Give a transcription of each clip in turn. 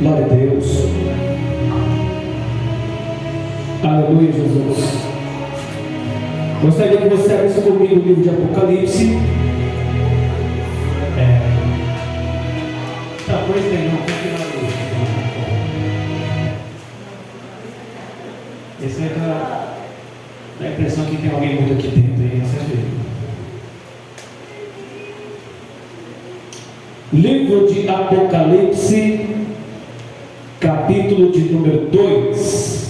Glória a Deus. Aleluia, Jesus. Gostaria que você abrisse comigo o livro de Apocalipse. Pois tem, não, fique na luz. Essa é a impressão que tem alguém muito aqui dentro aí, não sei. Livro de Apocalipse, capítulo de número 2.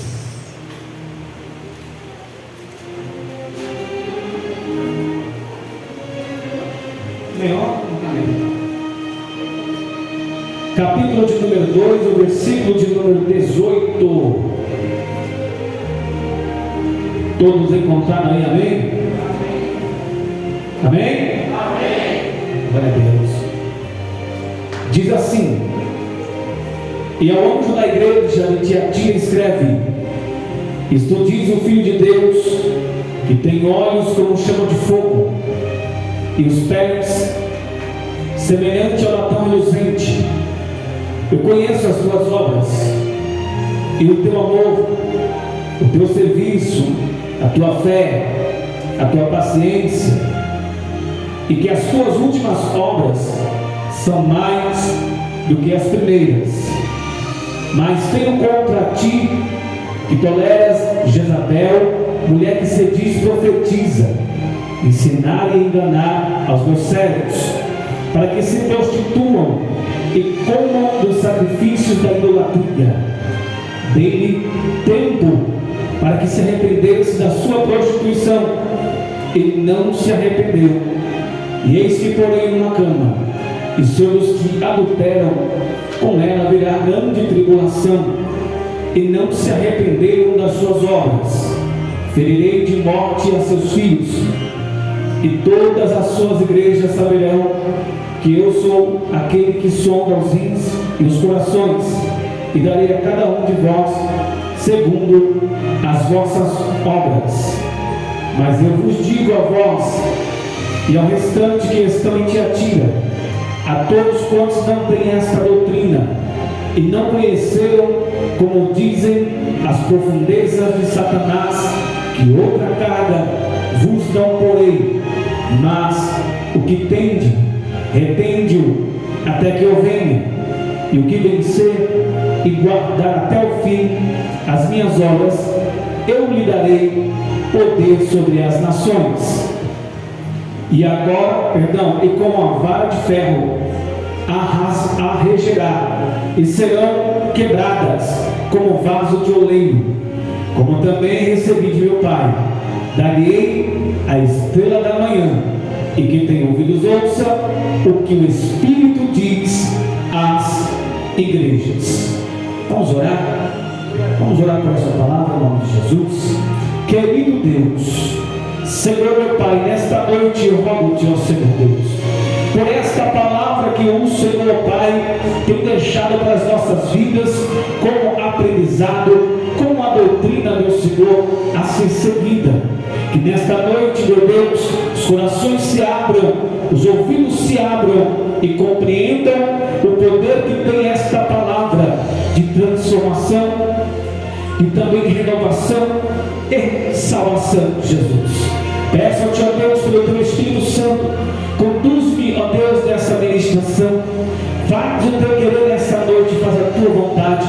Melhor? Capítulo de número 2, o versículo de número 18. Todos encontraram aí, amém? Amém? Amém. Glória a Deus. Diz assim: e ao anjo da igreja de Tiatira escreve: isto diz o Filho de Deus, que tem olhos como chama de fogo, e os pés semelhante ao latão reluzente. Eu conheço as tuas obras, e o teu amor, o teu serviço, a tua fé, a tua paciência, e que as tuas últimas obras são mais do que as primeiras. Mas tenho contra ti que toleras Jezabel, mulher que se diz profetiza, ensinar e enganar aos meus servos, para que se prostituam e comam dos sacrifícios da idolatria. Dei-lhe tempo para que se arrependesse da sua prostituição, e não se arrependeu. E eis que porém uma cama, e sobre os que adulteram com ela virá grande tribulação, e não se arrependeram das suas obras. Ferirei de morte a seus filhos, e todas as suas igrejas saberão que eu sou aquele que sonda os rins e os corações, e darei a cada um de vós segundo as vossas obras. Mas eu vos digo a vós e ao restante que estão em Tiatira, a todos quantos não têm esta doutrina e não conheceram, como dizem, as profundezas de Satanás, que outra carga vos não porei, mas o que tende, retende-o até que eu venha, e o que vencer e guardar até o fim as minhas obras, eu lhe darei poder sobre as nações. E agora, e com a vara de ferro a regerá, e serão quebradas como vaso de oleiro, como também recebi de meu Pai. Darei a estrela da manhã, e quem tem ouvidos ouça o que o Espírito diz às igrejas. Vamos orar? Vamos orar por essa palavra em nome de Jesus. Querido Deus, Senhor meu Pai, nesta noite eu rogo-te, ó Senhor Deus, por esta palavra que o Senhor Pai tem deixado para as nossas vidas como aprendizado, como a doutrina, meu Senhor, a ser seguida. Que nesta noite, meu Deus, os corações se abram, os ouvidos se abram e compreendam o poder que tem esta palavra de transformação e também de renovação e salvação, Jesus. Peço-te, ó Deus, pelo teu Espírito Santo, conduz-me, ó Deus, nessa ministração. Faz o teu querer nessa noite, faz a tua vontade.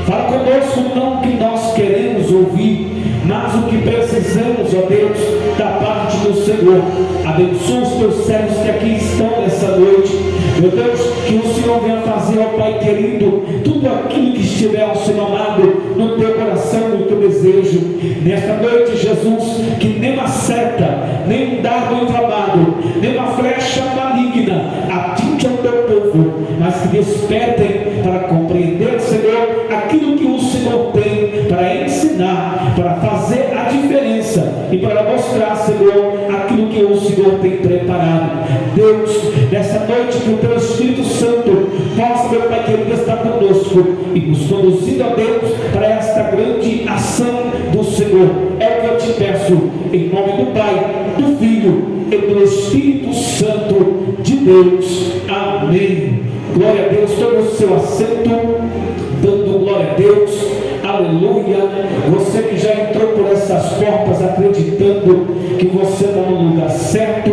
Fala conosco não o que nós queremos ouvir, mas o que precisamos, ó Deus, da parte do Senhor. Abençoa os teus servos que aqui estão nessa noite, meu Deus, que o Senhor venha fazer, ó Pai querido, tudo aquilo que estiver, ó Senhor amado, no teu coração, no teu desejo. Nesta noite, Jesus, que nem uma seta, nem um dardo inflamado, nem uma flecha maligna atinja o teu povo, mas que despertem para compreender, Senhor, aquilo que o Senhor tem para ensinar, para fazer a diferença e para mostrar, Senhor, aquilo que o Senhor tem preparado. Deus, nessa noite, que o teu Espírito Santo possa, meu Pai querido, estar conosco e nos conduzindo, a Deus, para esta grande ação do Senhor. É o que eu te peço, em nome do Pai, do Filho e do Espírito Santo de Deus. Amém. Glória a Deus. Tome o seu assento. Deus, aleluia. Você que já entrou por essas portas acreditando que você está no lugar certo,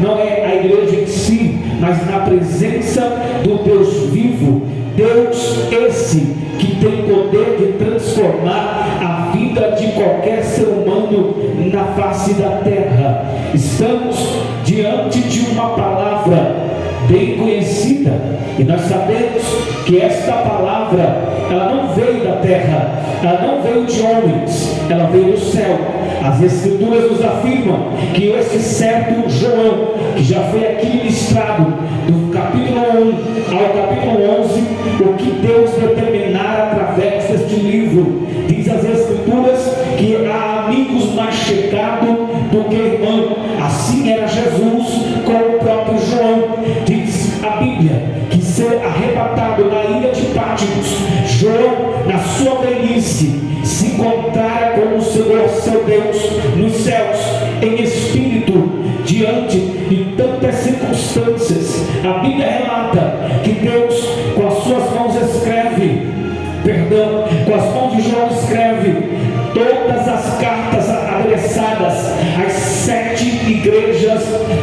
não é a igreja em si, mas na presença do Deus vivo, Deus esse que tem poder de transformar a vida de qualquer ser humano na face da terra. Estamos diante de uma palavra bem conhecida, e nós sabemos que esta palavra, ela não veio da terra, ela não veio de homens, ela veio do céu. As escrituras nos afirmam que esse certo João, que já foi aqui ministrado, do capítulo 1 ao capítulo 11, o que Deus determinara através deste livro, diz as escrituras que há amigos mais chegados do que irmão. Assim era Jesus com o próprio João. Diz a Bíblia que ser arrebatado na ilha de Patmos, João, na sua velhice, se encontrara com o Senhor seu Deus nos céus, em espírito, diante de tantas circunstâncias. A Bíblia relata que Deus com as suas mãos com as mãos de João escreve todas as cartas adressadas às 7 igrejas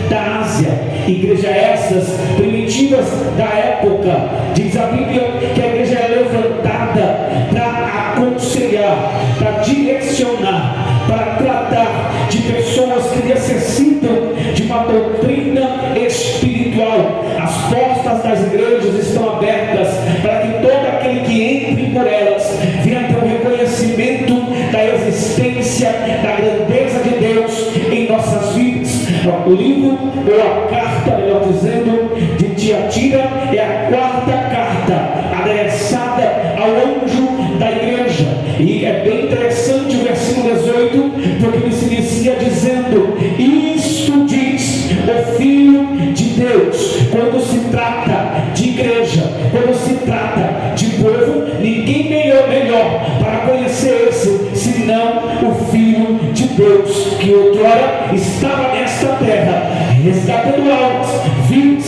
da Ásia. Igrejas essas primitivas da época. Diz a Bíblia que a igreja é levantada para aconselhar, para direcionar, para tratar de pessoas que necessitam de uma doutrina espiritual. As portas das igrejas estão abertas para que todo aquele que entre por elas venha ter um reconhecimento da existência, da grandeza de Deus em nossas vidas. O livro, ou a carta, melhor dizendo, de Tiatira é a 4ª carta adressada ao anjo da igreja. E é bem interessante o versículo 18, porque ele se inicia dizendo: isto diz o Filho de Deus. Quando se trata de igreja, quando se trata de povo, ninguém melhor para conhecer esse senão o Filho de Deus, que outrora estava nesta terra, resgatando almas, vidas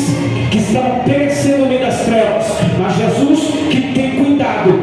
que estavam perecendo no meio das trevas. Mas Jesus, que tem cuidado,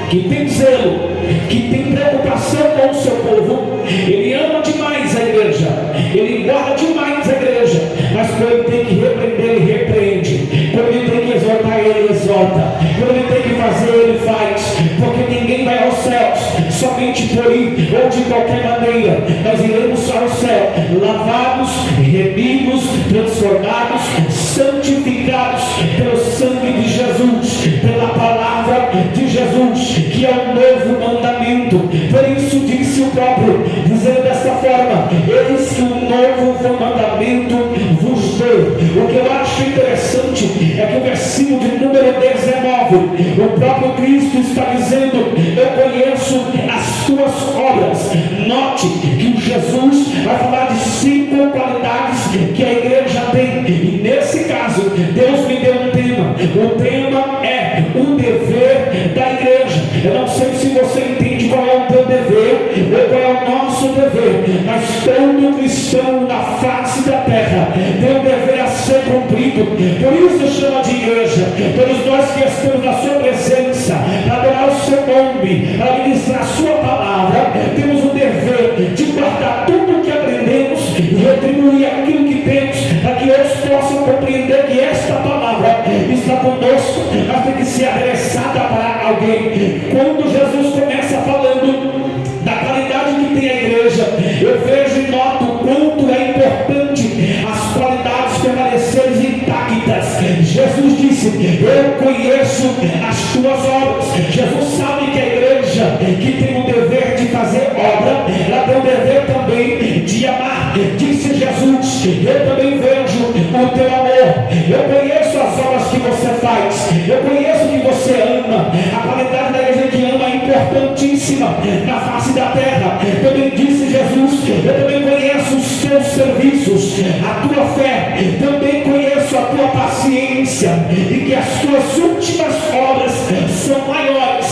que tem zelo, que tem preocupação com o seu povo, ele ama demais a igreja, ele guarda demais a igreja, mas quando ele tem que repreender, ele repreende, quando ele tem que exortar, ele exorta, quando ele tem que fazer, ele faz, porque ninguém vai aos céus somente por ir ou de qualquer maneira. Nós iremos para o céu lavados, remidos, transformados, santificados pelo sangue de Jesus, pela palavra de Jesus, que é um novo mandamento. Por isso disse o próprio, dizendo desta forma: eis que um novo mandamento vos dou. O que eu acho interessante é que o versículo de número 19, o próprio Cristo está dizendo: eu conheço as tuas obras. Note que Jesus vai falar de 5 qualidades que a igreja tem, e nesse caso Deus me deu um tema. O tema é o dever da igreja. Eu não sei se você entende qual é o teu dever ou qual é o nosso dever, mas todo cristão na face da terra tem um dever a ser cumprido. Por isso chama de igreja. Todos nós que estamos na sua presença para adorar o seu nome, para ministrar a sua palavra, temos o dever de guardar tudo o que aprendemos e retribuir aquilo que temos, para que eles possam compreender que esta palavra está conosco, mas tem que ser adressada para alguém. Quando Jesus começa falando da qualidade que tem a igreja, eu vejo e noto o quanto é importante as qualidades permanecerem intactas. Jesus disse: eu conheço as tuas obras. Jesus sabe que a igreja que tem o dever de fazer obra, ela tem o dever também de amar. Disse Jesus: eu também vejo o teu amor, eu conheço as obras que você faz, eu conheço que você ama. A qualidade da igreja que ama é importantíssima na face da terra. Também disse Jesus: eu também conheço os teus serviços, a tua fé, também conheço a tua paciência, e que as tuas últimas obras são maiores,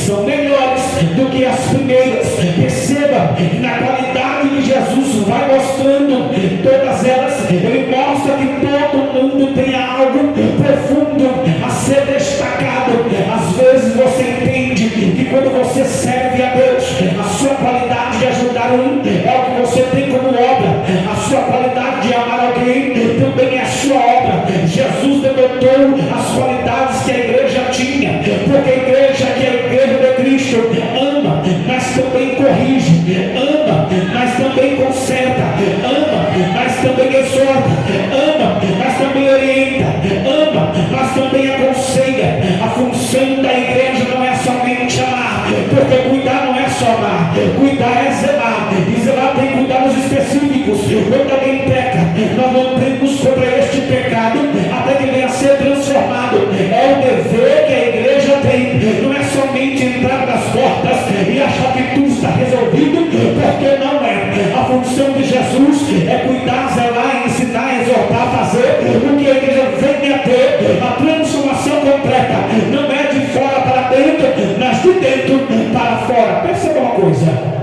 são melhores do que as primeiras. Perceba que na qualidade que Jesus vai mostrando todas elas, ele mostra que todo mundo tem algo profundo a ser destacado. Às vezes você entende que quando você serve a Deus, a sua qualidade de ajudar um é o que você tem como obra, a sua qualidade de amar alguém também é a sua obra. Jesus denotou as qualidades que a igreja tinha, porque a igreja, que é a igreja de Cristo, ama, mas também corrige, ama, mas também conserta, ama, mas também exorta, ama, mas também orienta, ama, mas também aconselha. A função da igreja não é somente amar, porque cuidar não é só amar, cuidar é zelar, e zelar tem cuidados específicos. Quando alguém peca, nós não temos contra este pecado até que venha a ser transformado. É o dever que a igreja tem, não é somente entrar nas portas e achar que tudo está resolvido, porque não é. A função de Jesus é cuidar, zelar, ensinar, exortar, fazer o que a igreja venha a ter, a transformação completa. Não é de fora para dentro, mas de dentro para fora. Perceba uma coisa,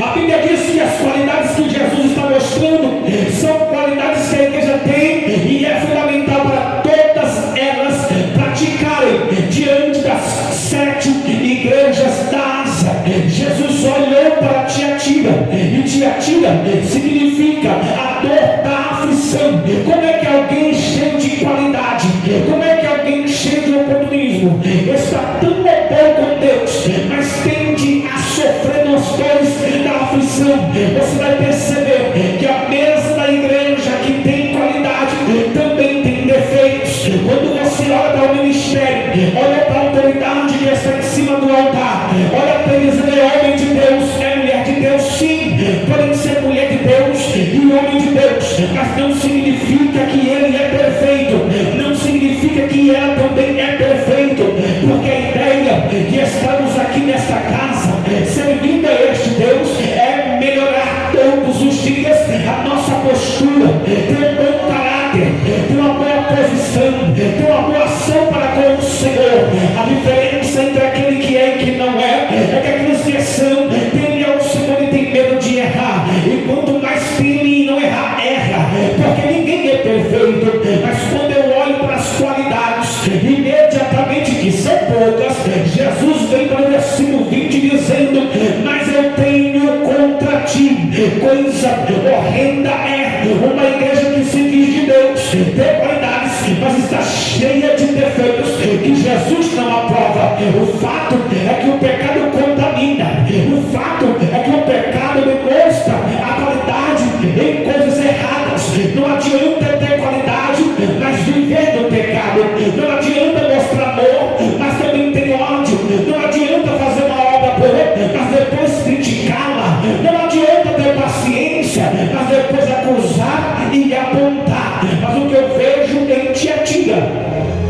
a Bíblia diz que as qualidades que Jesus está mostrando são qualidades que a igreja tem, e é fundamental para todas elas praticarem diante das 7 igrejas da Ásia. Jesus olhou para Tiatira, e Tiatira significa a dor da aflição. Como é que alguém cheio de qualidade, como é que alguém cheio de oportunismo está tão bom com Deus, mas tende a sofrer nos dores da aflição? Você vai perceber que a mesma igreja que tem qualidade também tem defeitos. Quando você olha para o ministério, olha para a autoridade que está em cima do altar, olha para eles, é homem de Deus, é mulher de Deus, sim, podem ser mulher de Deus e homem de Deus, mas não significa que ele é perfeito, não significa que ela também é perfeito, porque a ideia de estarmos aqui nesta casa, servindo a este Deus, é melhorar todos os dias a nossa postura, ter um bom caráter, ter uma boa posição, ter uma boa ação para com o Senhor. A diferença entre aquele que é e que não é que aqueles que são temem ao Senhor e tem medo de errar, e quanto mais temem e não errar, erra, porque ninguém é perfeito. Mas quando eu olho para as qualidades, imediatamente, que são poucas, Jesus vem para o versículo 20 dizendo: mas eu tenho contra ti coisa horrenda é uma igreja que se diz de Deus, tem qualidades, mas está cheia de defeitos que Jesus não aprova. O fato é que o pecado contamina, o fato é que o pecado demonstra a qualidade em coisas erradas. Não adianta ter qualidade, mas viver no pecado. Não adianta mostrar amor, mas também ter ódio. Não adianta fazer uma obra boa, mas depois criticá-la. Não adianta ter paciência, mas depois acusar e apontar. Mas o que eu vejo em Tiatira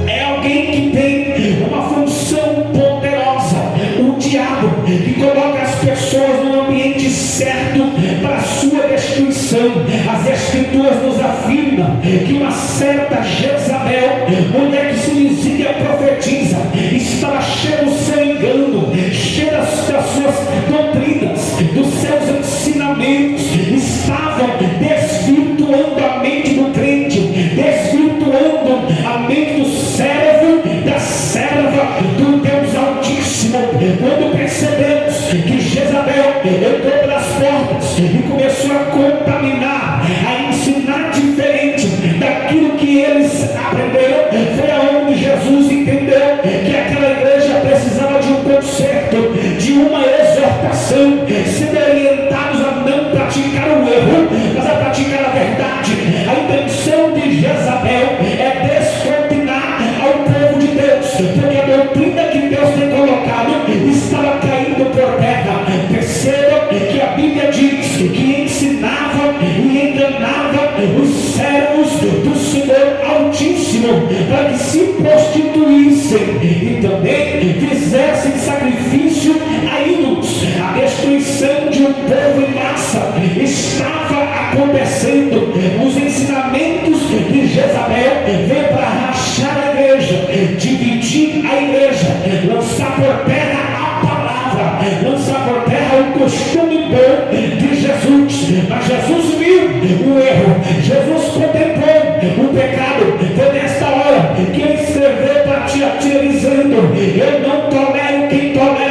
é alguém que tem uma função poderosa, o diabo, que coloca as pessoas no ambiente certo para a sua destruição. As Escrituras nos afirmam que uma certa Jezabel, mulher que se dizia profetiza, estava cheia do seu engano, cheia das suas doutrinas, dos seus ensinamentos, estavam desvirtuando a mente do crente, desvirtuando a mente do servo, da serva do Deus Altíssimo. Quando percebemos que Jezabel entrou pelas portas e começou a contaminar, a ensinar diferente daquilo que eles aprenderam, foi aonde Jesus entendeu que aquela igreja precisava de um conserto, de uma exortação, sendo orientados a não praticar o erro, mas a praticar a verdade. A intenção de Jezabel é descontinar ao povo de Deus, porque a doutrina que Deus tem colocado estava caindo por terra. Perceba que a Bíblia diz que ensinava e enganava os servos do Senhor Altíssimo para que se prostituíssem e também fizessem sacrifício a ídolos. A destruição de um povo em massa estava acontecendo. Os ensinamentos de Jezabel veio para rachar a igreja, dividir a igreja, lançar por terra a palavra, lançar por terra o costume bom de Jesus. Mas Jesus viu o erro, Jesus contemplou o pecado. Foi nesta hora que ele escreveu para Tiatira dizendo: eu não tolero quem tolera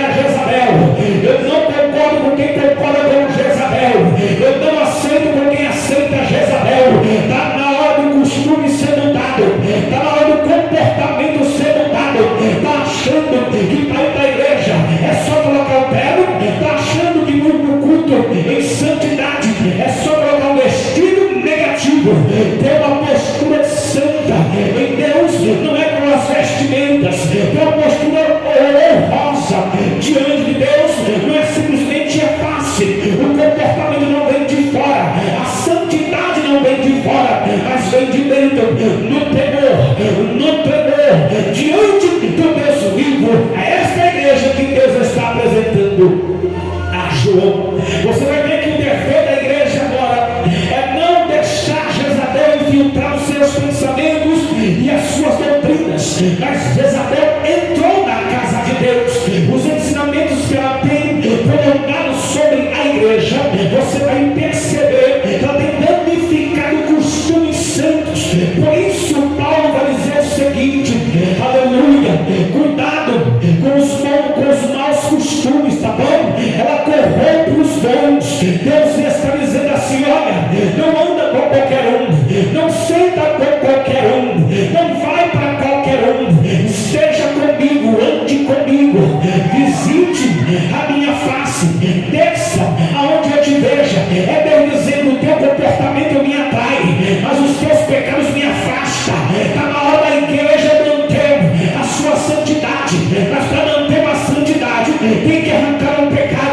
João. Você vai ver que o dever da igreja agora é não deixar Jezabel infiltrar os seus pensamentos e as suas doutrinas. Mas Jezabel entrou na casa de Deus. Os ensinamentos que ela tem prolongados sobre a igreja, você vai perceber que ela tem danificado costumes santos. Por isso Paulo vai dizer o seguinte, aleluia, cuidado com os maus costumes, tá bom? Ela corrompe os bons. Deus está dizendo assim, olha, não anda com qualquer um, não senta com qualquer um, não vai para qualquer um, esteja comigo, ande comigo, visite a minha face, desça aonde eu te veja. É Deus dizendo, o teu comportamento me atrai, mas os teus pecados me afastam. Está na hora da igreja manter a sua santidade, mas para manter uma santidade tem que arrancar um pecado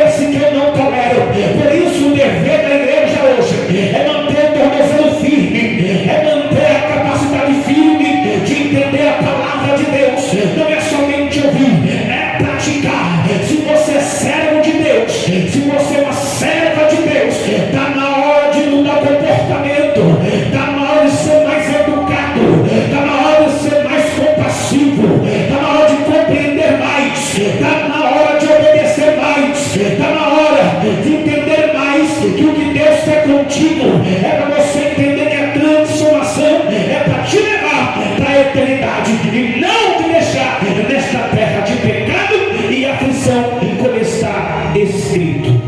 esse que eu não tolero. Por isso o dever da igreja hoje é manter o tornozelo firme, é manter a capacidade firme de entender a palavra de Deus. Não é somente ouvir, é praticar. Se você é servo de Deus, se você é uma serva de Deus, está na hora de mudar o comportamento, está na hora de ser mais educado, está na hora de ser mais compassivo, está na hora de compreender mais, está na hora de obedecer mais, está na hora de entender mais que o que Deus quer contigo é para você entender que a transformação é para te levar para a eternidade e não te deixar nesta terra de pecado e aflição, como está escrito.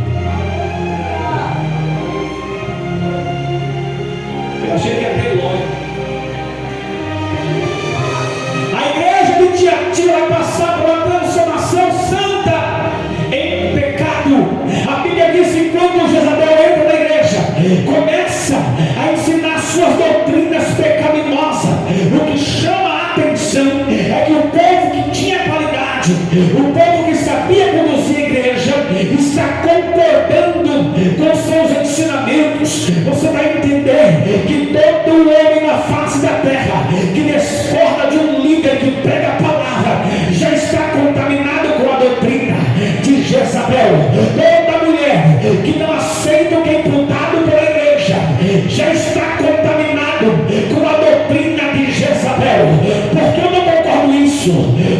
Eu achei que ia ter glória. A igreja de Tiatira vai passar por uma transformação santa em pecado. A Bíblia diz que quando Jezabel entra na igreja, começa a ensinar suas doutrinas pecaminosas. O que chama a atenção é que o povo que tinha qualidade, o povo que sabia conduzir a igreja, está concordando com seus ensinamentos. Você vai entender que todo homem na face da terra que discorda de um líder que prega a palavra já está contaminado com a doutrina de Jezabel. Toda mulher que não aceita o que é imputado pela igreja já está contaminado com a doutrina de Jezabel. Por que eu não concordo com isso?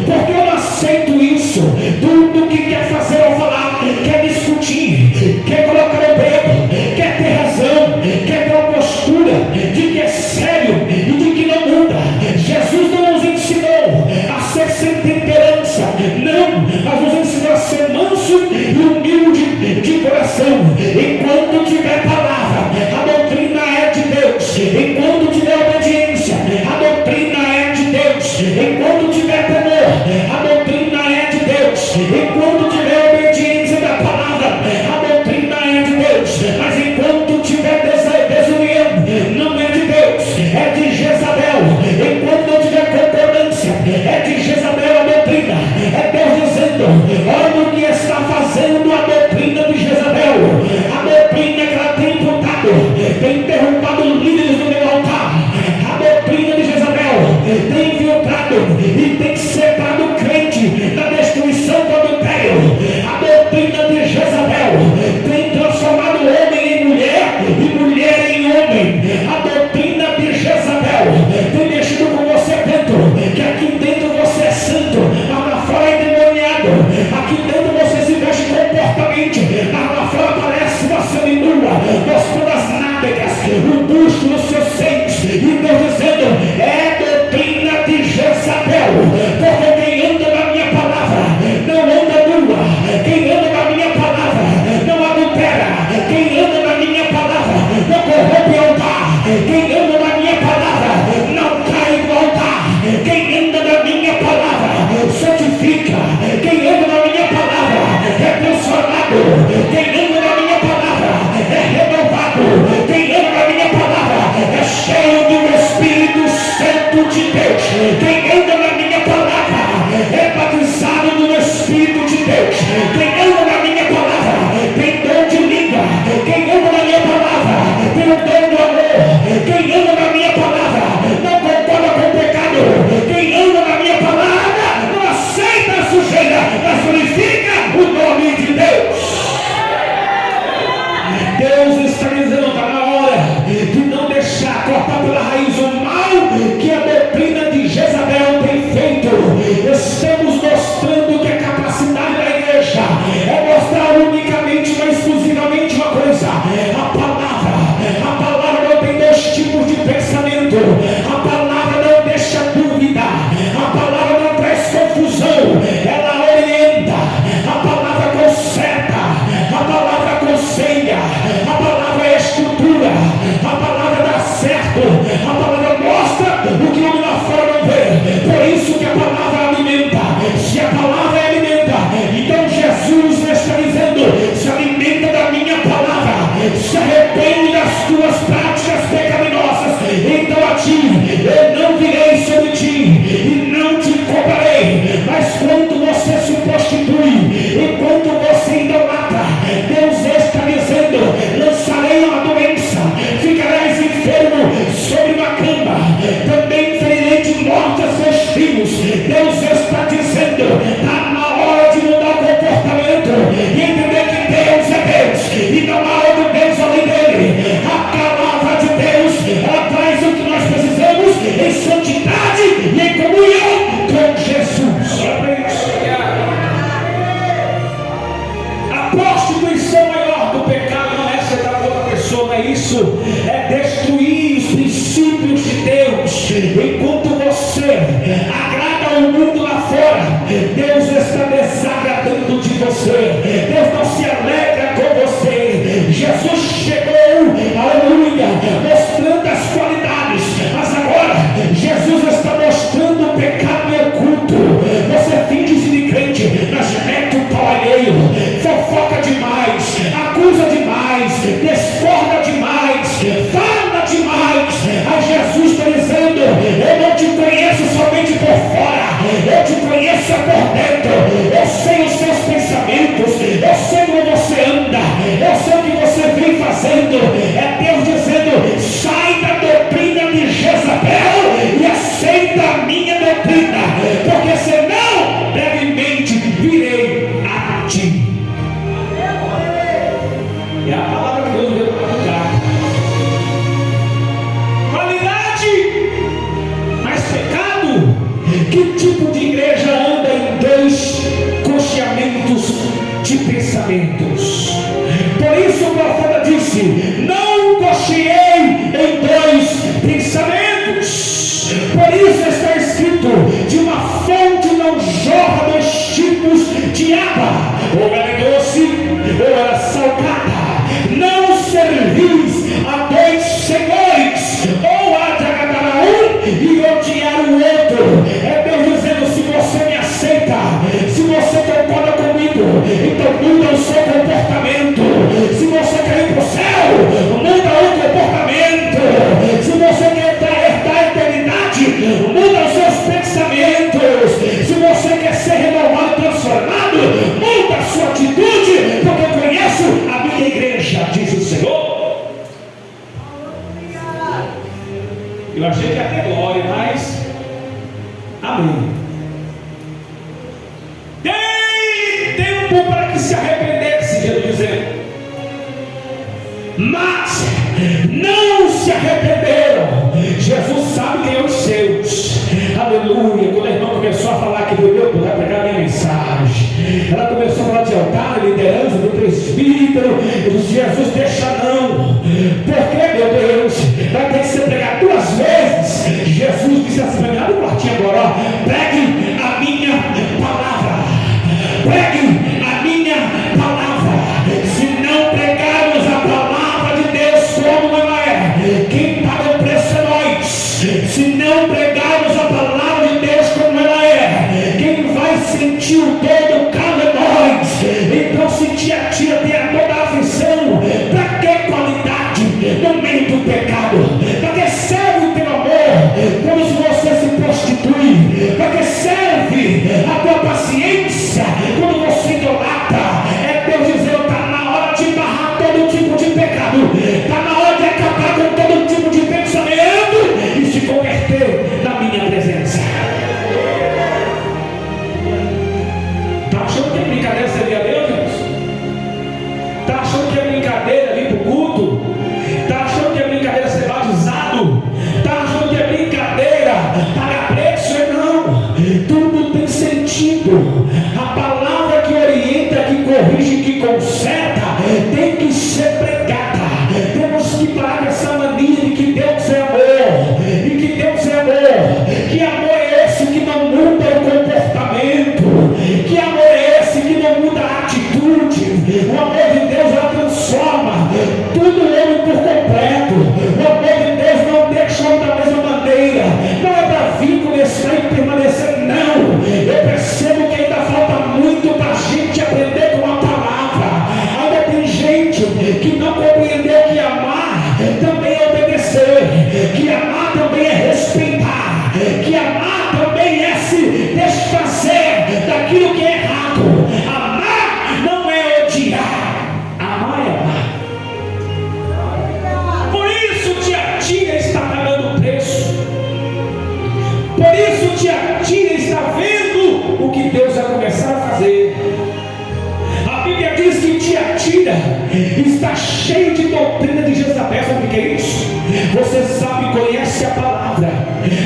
Por que eu não aceito isso? Tudo que quer fazer ou falar, quer discutir, quer colocar o dedo, quer ter razão, quer ter uma postura de que é sério e de que não muda. Jesus não nos ensinou a ser sem temperança, não, mas nos ensinou a ser manso e humilde de coração. Enquanto tiver palavra, a doutrina é de Deus. Enquanto tiver obediência, a doutrina é de Deus. Enquanto tiver temor, a doutrina é de Deus. Enquanto tiver obediência da palavra, a doutrina é de Deus. Mas enquanto tiver desunião, não é de Deus, é de Jezabel. Enquanto não tiver concordância, é de Jezabel a doutrina. É Deus dizendo, olha o que está fazendo a doutrina de Jezabel. A doutrina que ela tem imputado, tem derrubado líderes do meu altar. A doutrina de Jezabel tem infiltrado e tem separado o crente da destruição do adultério. A doutrina de Jezabel tem transformado homem em mulher e mulher em homem. A doutrina de Jezabel tem mexido com você dentro, que aqui dentro você é santo, mas lá fora é endemoniado. Aqui dentro você se veste comportamente, mas lá fora parece uma seminua, mostrando as nádegas, o busto nos seus seios. E Deus dizendo, é doutrina de Jezabel. Porque quem anda na minha palavra não anda nua. Quem anda na minha palavra não adultera. Quem anda na minha palavra não corrompe o altar. Quem anda na minha palavra não cai no altar. Quem anda na minha palavra santifica. Quem anda na minha palavra é transformado. Quem anda na minha palavra é renovado. Quem anda na minha palavra é cheio do Espírito Santo de Deus. Quem anda na minha palavra é batizado no Espírito de Deus. Quem anda na minha palavra tem dom de língua. Quem anda na minha palavra tem o dom do amor. Quem anda na minha palavra não concorda com o pecado. Quem anda na minha palavra não aceita a sujeira, mas glorifica o nome de Deus. Enquanto você agrada o mundo lá fora, Deus está desagradando de você. Deus não se alegra com você. Jesus chegou, aleluia, mostrando as qualidades, mas agora Jesus está mostrando o pecado oculto. Você finge de crente, mas mete o pau alheio, fofoca demais, acusa demais, discorda demais, fala demais. Aí Jesus está dizendo: eu não te conheço somente por fora, eu te conheço por dentro. Eu sei os seus pensamentos, eu sei como você anda, eu sei o que você vem fazendo. É Deus dizendo: sai da doutrina de Jezabel e aceita a minha doutrina, porque senão brevemente virei a ti. É a palavra que Deus deu para tocar. Qualidade, mas pecado. Que tipo de igreja anda em dois cocheamentos de pensamentos? Por isso o profeta disse: não cocheei em dois pensamentos. Por isso está escrito: de uma fonte não jorra dois tipos de água, ou ela é doce ou ela é salgada. Não servis a dois senhores, ou há de agradar a um e odiar o outro. É Deus dizendo: se você me aceita, se você concorda comigo, então muda o seu comportamento. Se você quer ir para o céu, muda o comportamento. Se você quer herdar a eternidade, muda os seus pensamentos. Se você quer ser renovado e transformado, muda a sua atitude, porque eu conheço a minha igreja, diz o Senhor. Eu achei que ia ter glória, mas amém. Dei tempo para que se arrependesse, Jesus dizendo, mas não se arrependeram. Jesus sabe quem é os seus. Aleluia. Quando a irmã começou a falar que foi eu para pregar a minha mensagem, ela começou a falar de altar, liderança, do presbítero. Eu disse: Jesus, deixa não. Porque, meu Deus, vai ter que ser pregado 2 vezes. Jesus disse assim: vai no quartinho agora, ó, pregue a minha palavra. Pregue a minha palavra. Se não pregarmos a palavra de Deus como ela é, quem paga o preço é nós. Se não pregarmos a palavra de Deus como ela é, quem vai sentir o todo calo é nós. Então, se te atira, tenha toda a aflição. Para que qualidade no meio do pecado? Para que serve o teu amor quando você se prostitui? Para que serve a tua paciência quando você idolatra? É Deus dizendo: está na hora de barrar todo tipo de pecado, está na hora de acabar com todo tipo de pensamento e se converter na minha presença. Está achando que é brincadeira servir a Deus, irmãos? Está achando que é brincadeira vir para o culto? Está achando que é brincadeira ser batizado? Está achando que é brincadeira pagar preço? Não, tudo tem sentido. A palavra que orienta, que corrige, que conserta, tem que ser pregada. Temos que parar com essa mania de que Deus é amor, e que Deus é amor. Que amor é esse que não muda o comportamento? Que amor é esse que não muda a atitude? O amor de Deus, ela transforma tudo ele por completo. O amor de Deus não deixa da mesma maneira. Não é para vir, começar e permanecer, não. Eu percebo que ainda falta muito para a gente aprender com a palavra. Ainda tem gente que não compreendeu que amar também é obedecer, que amar também é respeitar, que amar também é se desfazer daquilo que é errado. Amar não é odiar, amar é amar. Por isso Tiatira está pagando o preço. Por isso Tiatira está vendo o que Deus vai começar a fazer. A Bíblia diz que Tiatira está cheio de doutrina de Jezabel. Sabe o que é isso? Você sabe, conhece a palavra,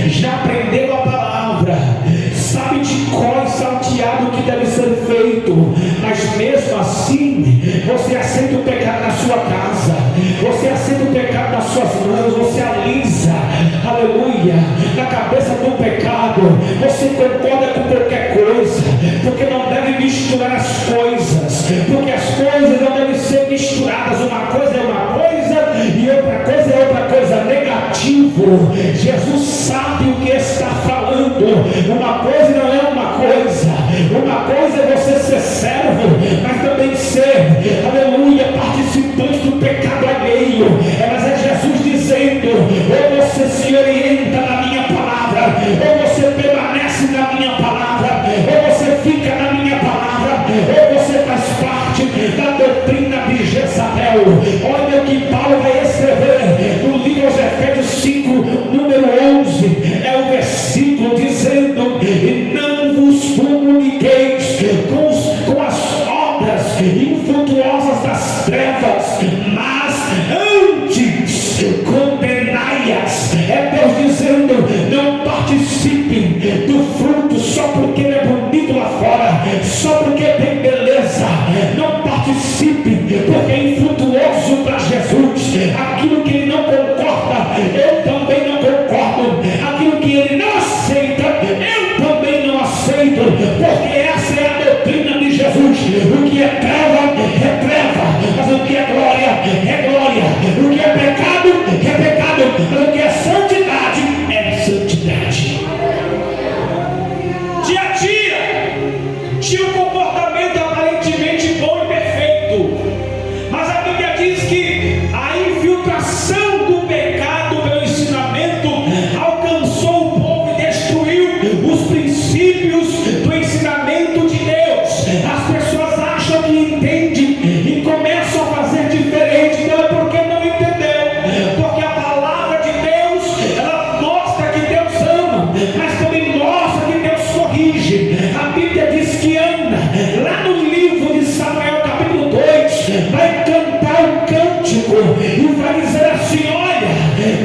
já aprendeu a palavra, sabe de cor e salteado o que deve ser feito, mas mesmo assim você aceita o pecado na sua casa, você aceita o pecado nas suas mãos, você alisa, aleluia, na porque não deve misturar as coisas, porque as coisas não devem ser misturadas. Uma coisa é uma coisa e outra coisa é outra coisa. Negativo. Jesus sabe o que está falando. Uma coisa não é uma coisa. Uma coisa é você ser servo, mas também ser, aleluia, participante do pecado alheio. Mas é Jesus dizendo: ou você se orienta na minha palavra, ou você permanece na minha palavra, ou você fica na minha palavra, ou você faz parte da doutrina de Jezabel. Olha o que Paulo vai escrever no livro aos Efésios 5, número 11, é o versículo dizendo: e não vos comuniqueis com as obras infrutuosas das trevas, mas antes condenai-as. É Deus dizendo: não participem do fruto só porque ele é bonito lá fora, só porque tem beleza. Não participem porque é infrutuoso para Jesus. Aquilo que ele não concorda, eu também não concordo. Aquilo que ele não aceita, eu também não aceito, porque essa é a doutrina de Jesus. O que é treva, é treva, mas o que é glória, é glória. O que é pecado, é pecado, mas o que é santidade, é santidade. Dia a dia tinha um comportamento aparentemente bom e perfeito, mas a Bíblia diz que a infiltração do pecado pelo ensinamento alcançou o povo e destruiu os princípios do ensinamento de Deus. As pessoas acham que entendem e começam a fazer diferente. Não é porque não entendeu, porque a palavra de Deus, ela mostra que Deus ama, mas também mostra que Deus corrige. A Bíblia diz que Ana, lá no livro de Samuel capítulo 2, vai cantar um cântico e vai dizer assim: olha,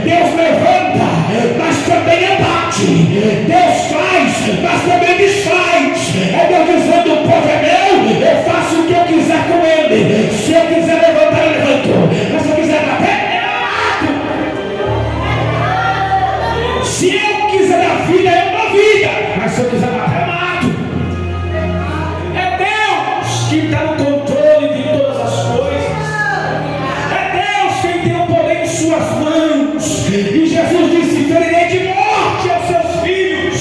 Deus levanta, mas também abate. Deus faz, mas também desfaz. É Deus dizendo: o povo é meu, eu faço o que eu quiser com ele. Se eu quiser levantar, eu levanto, mas se eu quiser bater, eu mato. Se eu quiser dar vida, eu dou vida, mas se eu quiser bater, eu mato. É Deus que está no controle de todas as coisas. É Deus quem tem o poder em suas mãos. E Jesus disse: ferirei de morte aos seus filhos,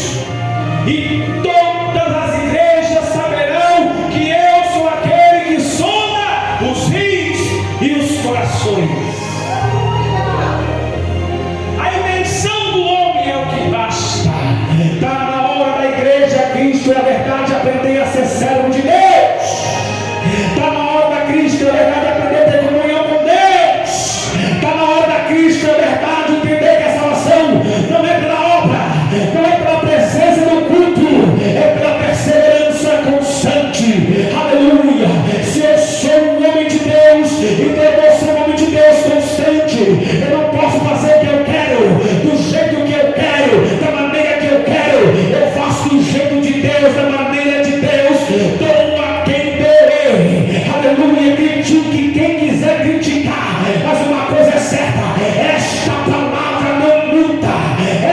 e todas as igrejas saberão que eu sou aquele que sonda os rins e os corações. A invenção do homem é o que basta. Está na hora da igreja Cristo e a verdade aprender a ser servo de Deus. Está na hora da Cristo e a verdade aprender a ter comunhão com Deus. Está na hora da Cristo e a verdade entender que a salvação não é pela obra, não é pela presença do culto, é pela perseverança constante. Aleluia. Se eu sou um homem de Deus, então eu vou ser um homem de Deus constante. Eu não posso fazer o que eu quero, do jeito que eu quero, da maneira que eu quero. Eu faço do jeito de Deus, da maneira de Deus. Dou a quem doer. Aleluia. Critique quem quiser criticar, mas uma coisa é certa: esta palavra não muda,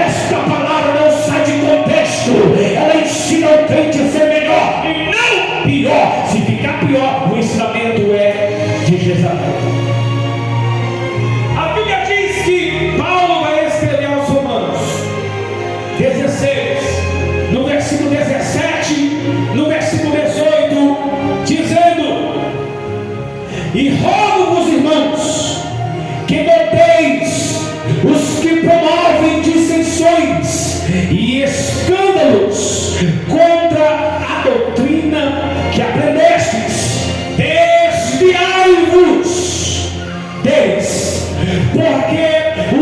esta palavra não sai de contexto. Ela ensina o crente a ser melhor e não pior. Se ficar pior, o ensinamento é de Jezabel. A Bíblia diz que Paulo vai escrever aos Romanos 16, no versículo 17, no versículo 18, dizendo: e rogo-vos, irmãos, que noteis os que promovem dissensões e escândalos contra a doutrina que aprendestes. Desviai-vos deles, porque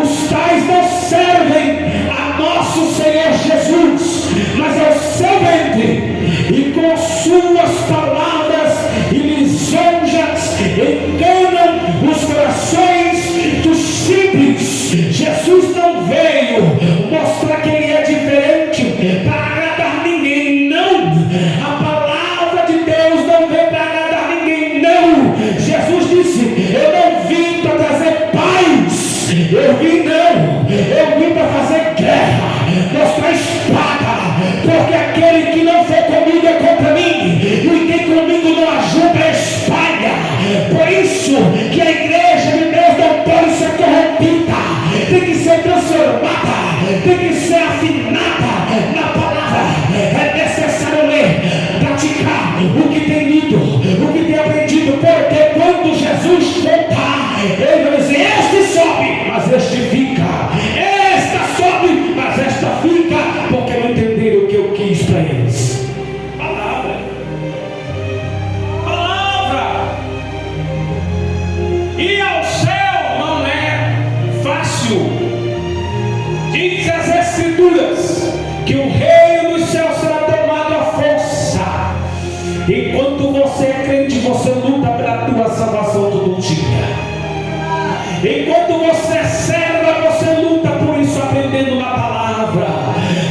os tais não servem a nosso Senhor Jesus, mas ao seu ventre, e com suas palavras e lisonjas enganam os corações dos simples. Jesus não veio mostrar que ele é diferente para agradar ninguém, não. A palavra de Deus não veio para agradar ninguém, não. Jesus disse: eu não vim para trazer paz, eu vim para fazer guerra, mostrar espada, porque aquele que não for comigo é contra mim. o que tem lido, o que tem aprendido, porque quando Jesus voltar, ele vai dizer: este sobe, mas este fica, esta sobe, mas esta fica, porque não entenderam o que eu quis para eles. Palavra. E ao céu não é fácil. Diz as Escrituras que o reino dos céus será tomado à força. Enquanto você é crente, você luta pela tua salvação todo dia. Enquanto você é serva, você luta por isso, aprendendo na palavra.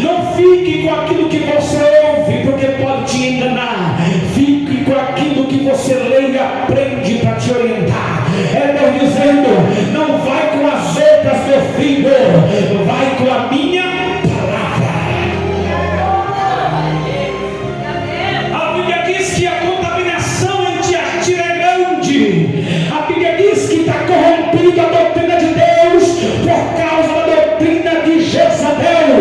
Não fique com aquilo que você ouve, porque pode te enganar. Fique com aquilo que você lê e aprende para te orientar. É Deus dizendo: não vai com as outras, meu filho, vai com a minha palavra. A Bíblia diz que a contaminação em Tiatira é grande. A Bíblia diz que está corrompida a doutrina de Deus por causa da doutrina de Jezabel.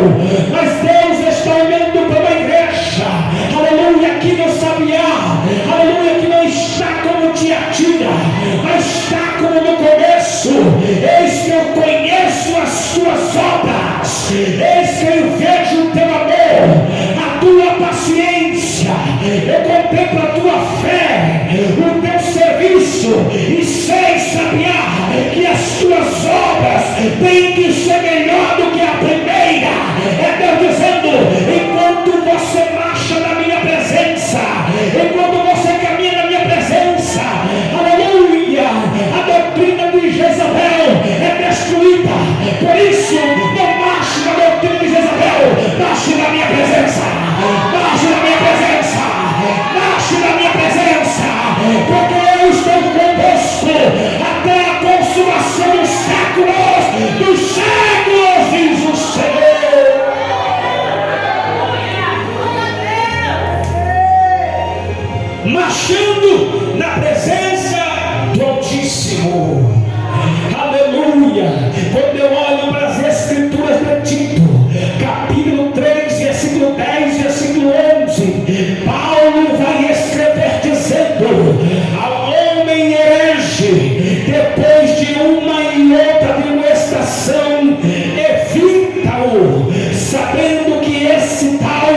Mas Deus está olhando para uma igreja, aleluia, que não sabiá, aleluia, que não está como Tiatira, mas está como no começo. Eis que eu conheço as tuas obras, eis que eu vejo o teu amor, a tua paciência, eu contemplo a tua fé, o teu serviço, e sei, sabiá, que as tuas obras têm que ser melhor do que a primeira. É Deus dizendo: enquanto você marcha na minha presença, enquanto você caminha na minha presença, aleluia, a doutrina de Jezabel é destruída. Por isso, não marche na doutrina de Jezabel, marche na minha presença, marche na minha presença, marche na minha presença, porque eu estou convosco até a consumação dos séculos, diz o Senhor. Marchando na presença do Altíssimo, aleluia. Quando eu olho para as Escrituras de Tito, capítulo 3, versículo 10, versículo 11, Paulo vai escrever dizendo: ao homem herege, depois de uma e outra demonstração, evita-o, sabendo que esse tal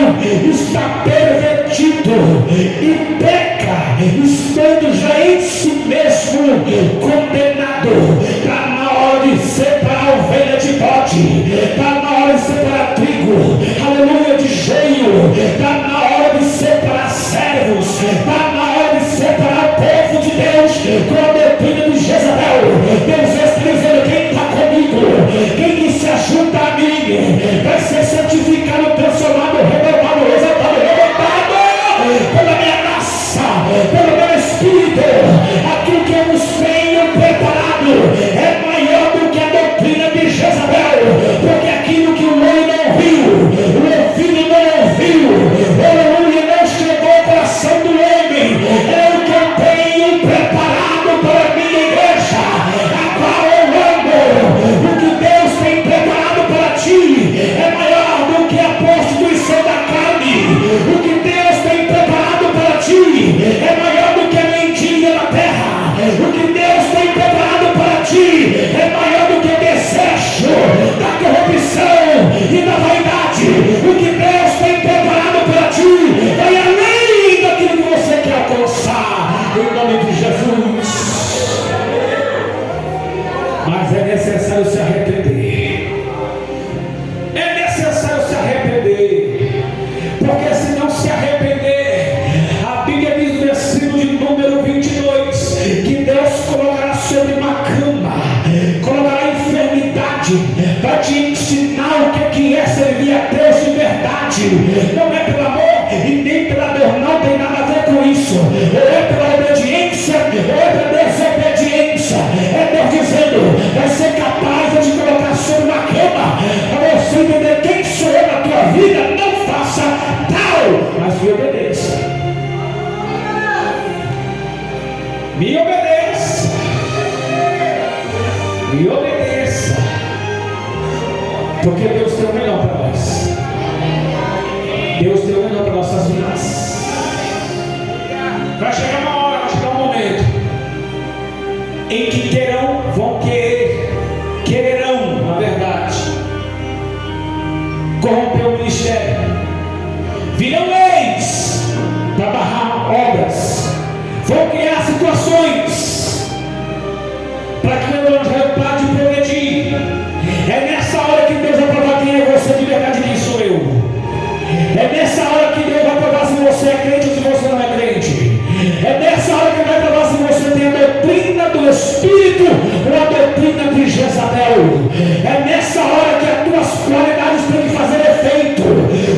está pervertido e peca, estando já em si mesmo condenado. Está na hora de separar a ovelha de bode, está na hora de separar trigo, aleluia, de joio, está na hora de separar servos, está na hora de separar o povo de Deus com a doutrina de Jezabel. Deus está dizendo: quem está comigo, quem se ajuda a mim, vai ser santificado, transformado, renovado, exaltado, levantado pela minha graça, pelo meu Espírito. Aquilo que eu vos tenho preparado é maior do que a doutrina de Jezabel, porque aquilo que o olho não viu, o ouvido não ouviu, aleluia, não chegou ao coração do homem, é o que eu tenho preparado para a minha igreja, a qual eu amo. O que Deus tem preparado para ti é maior do que a prostituição da carne. O que Deus tem preparado para ti é maior do que a mentira na terra. O que Deus tem preparado para ti é maior do que o desejo da corrupção e da vaidade. O que Deus tem preparado para ti vai além daquilo que você quer alcançar, em nome de Jesus. Mas é necessário se arrepender. É necessário se arrepender, porque se não se arrepender, a Bíblia diz no versículo de número 22 que Deus colocará sobre uma cama, colocará enfermidade, para te ensinar o que é servir a Deus de verdade. Não é pelo amor e nem pela dor, não tem nada a ver com isso. Ou é pela obediência, ou é pela desobediência. É Deus dizendo: vai ser capaz de te colocar sobre uma cama, para você entender quem sou eu na tua vida. Não faça tal, mas me obedeça. Me obedeça. Me obedeça. Porque Deus tem o melhor para nós. Deus tem o melhor para nossas vidas. Vai chegar uma hora, vai chegar um momento em que vão quererão, na verdade, corromper o ministério. Virão leis para barrar obras. Vão criar situações para que o evangelho pare de progredir. É nessa hora que Deus vai provar quem é você de verdade, quem sou eu. É nessa hora que Deus vai provar se você é crente ou se você não é crente. É nessa hora que Ele vai provar se você tem a doutrina do Espírito ou a doutrina de Jezabel. É nessa hora que as tuas qualidades têm que fazer efeito.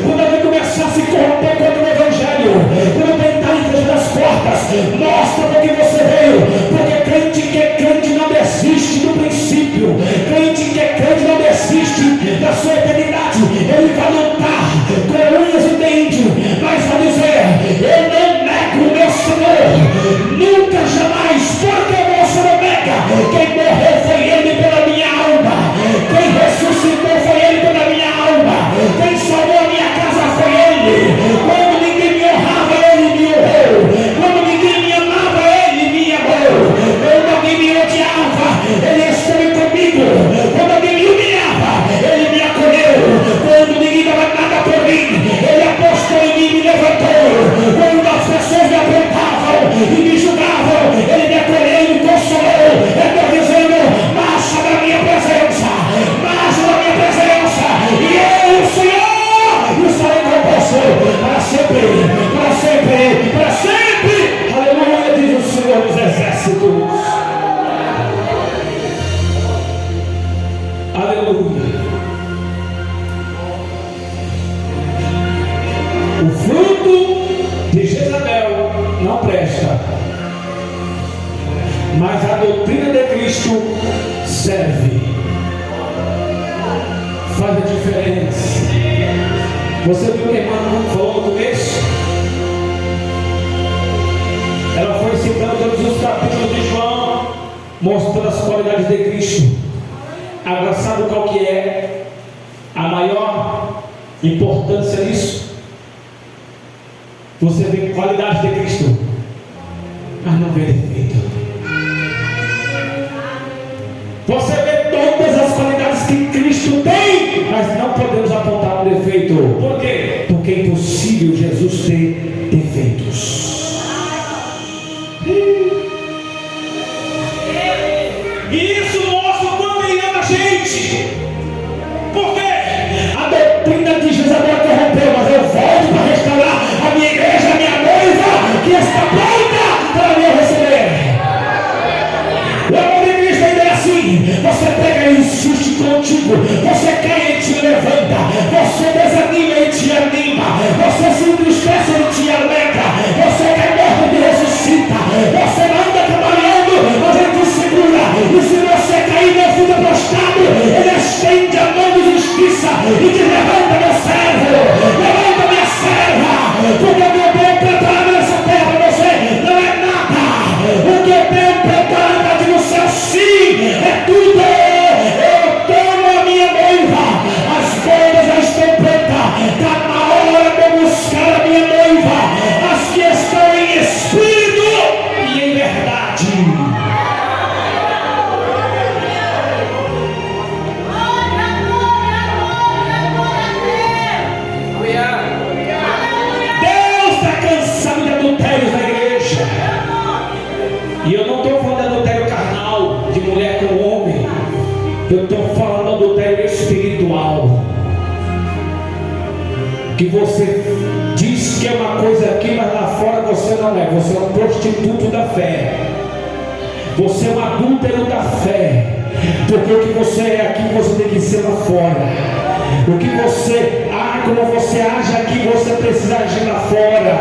Quando alguém começar a se corromper contra o Evangelho, quando tentar fechar as portas, mostra porque você veio. Porque crente que é crente não desiste do princípio. Crente que é crente não desiste da sua eternidade. Ele vai lutar com unhas e dentes, mas vai dizer: eu não nego o meu Senhor, nunca jamais, porque o meu Senhor nega. Quem morreu foi Ele pela minha alma, quem ressuscitou foi Ele pela minha alma, quem salvou a minha casa foi Ele. Quando ninguém me honrava, Ele me honrou. Quando ninguém me amava, Ele me amou. Quando alguém me odiava, Ele esteve comigo. Quando alguém me humilhava, Ele me acolheu. Quando ninguém dava nada por mim, Ele apostou em mim e me levantou. Quando as pessoas me apontavam e me julgavam, Ele me acolheu e me consolou. Eu estou dizendo: marcha na minha presença, marcha na minha presença, e eu, Senhor, estarei convosco para sempre, para sempre, para sempre. Aleluia, diz o Senhor dos Exércitos. Aleluia. O fruto de Jezabel não presta, mas a doutrina de Cristo serve, faz a diferença. Você viu o que a irmã falou no começo? Ela foi citando todos os capítulos de João, mostrando as qualidades de Cristo. Agora, sabe qual que é a maior importância disso? Você vê qualidade de Cristo, mas não vê defeito. Você vê todas as qualidades que Cristo tem, mas não podemos apontar um defeito. Por quê? Porque é impossível Jesus ter defeitos. E isso mostra o quanto Ele ama a gente. Por quê? A doutrina de Jezabel corrompeu, mas eu volto para restaurar a minha igreja, a minha noiva, que está pronta para me receber. O amor de Cristo ainda é assim. Você pega e insiste contigo, você cai e te levanta, você desanima e te anima, você se entristece e te alegra, você cai morto e te ressuscita, você não anda trabalhando, mas Ele te segura, e se você cair não fica prostrado, Ele estende a mão de justiça e te levanta, meu servo, levanta, minha serva, porque o que eu tenho preparado nessa terra para você não é nada. O que eu tenho preparado aqui no céu, sim, é tudo. Eu tenho a minha noiva, as bodas já estão prontas, está na hora de eu buscar a minha noiva, as que estão em espírito e em verdade. Deus está cansado de adultérios na igreja. E eu não estou falando de adultério carnal, de mulher com homem. Eu estou falando de adultério espiritual. Que você diz que é uma coisa aqui, mas lá fora você não é. Você é um prostituto da fé. Você é um adúltero da fé. Porque o que você é aqui, você tem que ser lá fora. O que você como você age aqui, você precisa agir lá fora.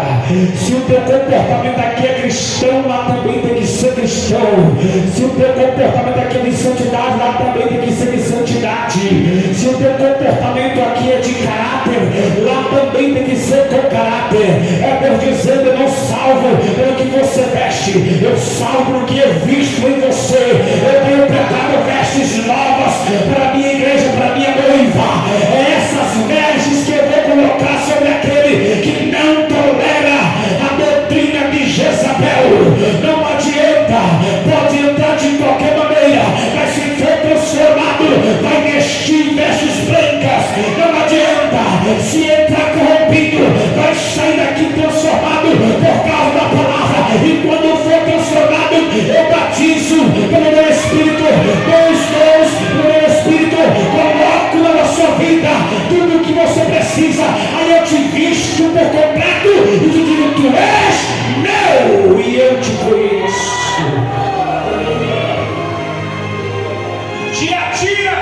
Se o teu comportamento aqui é cristão, lá também tem que ser cristão. Se o teu comportamento aqui é de santidade, lá também tem que ser de santidade. Se o teu comportamento aqui é de caráter, lá também tem que ser com caráter. É Deus dizendo: eu não salvo pelo que você veste, eu salvo pelo que eu visto em você. Eu tenho preparado vestes novas para a minha igreja, para a minha noiva. É essas vestes que eu vou colocar sobre aquele que não tolera a doutrina de Jezabel. e quando for transformado, eu batizo pelo meu Espírito, meus dons, pelo meu Espírito, coloco na sua vida tudo o que você precisa, aí eu te visto por completo e te digo: tu és meu e eu te conheço. Tiatira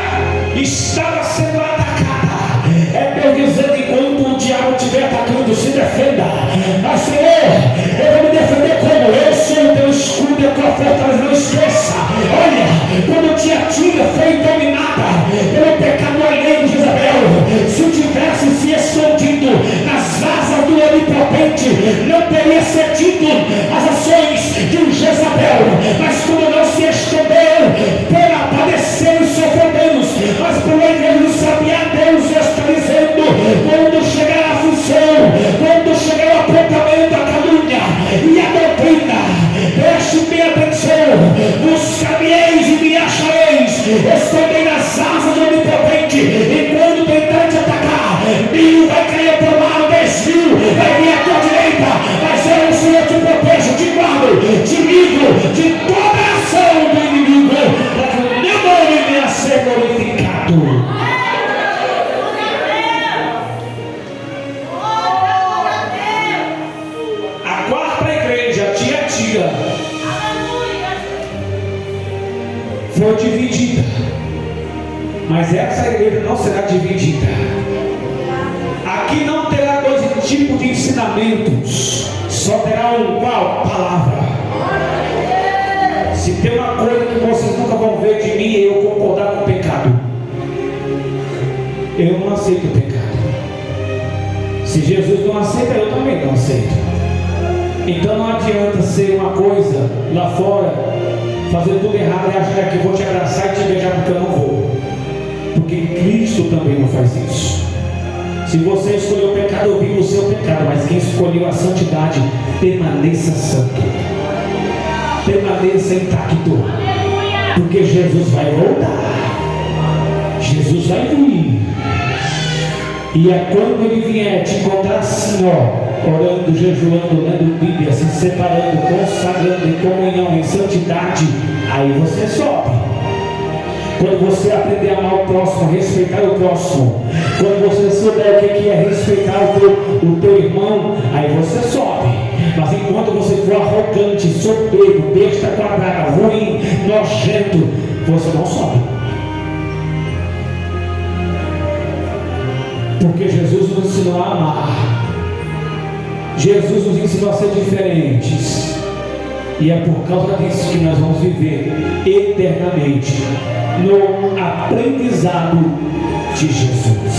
estava sendo atacada. É Deus dizendo: enquanto o diabo estiver atacando, se defenda. Mas Senhor, eu vou me defender como? Eu sou o teu escudo e a tua fortaleza. Não esqueça. Olha, quando Tiatira foi dominada pelo pecado alheio de Jezabel, se tivesse se escondido nas asas do onipotente, não teria cedido as ações de Jezabel. Mas como não se escondeu para padecer os sofrimentos, mas por igreja não sabia, Deus está dizendo: quando chegar a aflição, quando chegar o apontamento, a calúnia e a doutrina, preste bem atenção: buscar-me-eis e me achareis, escondei nas asas do onipotente, e quando tentar te atacar, 1000 vai cair ao teu lado, 10.000 vai vir à tua direita, mas eu, o Senhor, te protejo, te guardo, te livro de toda a ação do inimigo, para que o meu nome venha a ser glorificado. A quarta igreja, Tiatira, foi dividida, mas essa igreja não será dividida. Aqui não terá dois tipos de ensinamentos, só terá um qual? Palavra. Se tem uma coisa que vocês nunca vão ver de mim, é eu concordar com o pecado. Eu não aceito o pecado. Se Jesus não aceita, eu também não aceito. Então não adianta ser uma coisa lá fora, fazer tudo errado e achar que eu vou te abraçar e te beijar porque eu não vou. Porque Cristo também não faz isso. Se você escolheu o pecado, eu vivo o seu pecado, mas quem escolheu a santidade, permaneça santo, permaneça intacto, porque Jesus vai voltar, Jesus vai vir, e é quando ele vier te encontrar assim, ó, orando, jejuando, lendo Bíblia, se separando, consagrando em comunhão, em santidade, aí você sobe. Quando você aprender a amar o próximo, respeitar o próximo, quando você souber o que é respeitar o teu irmão, aí você sobe. Mas enquanto você for arrogante, soberbo, besta quadrada, ruim, nojento, você não sobe. Porque Jesus nos ensinou a amar, Jesus nos ensinou a ser diferentes, e é por causa disso que nós vamos viver eternamente no aprendizado de Jesus.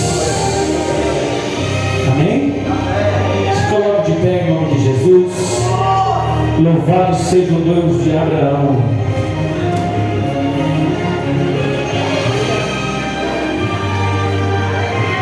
Amém? Se coloque de pé em nome de Jesus. Louvado seja o Deus de Abraão.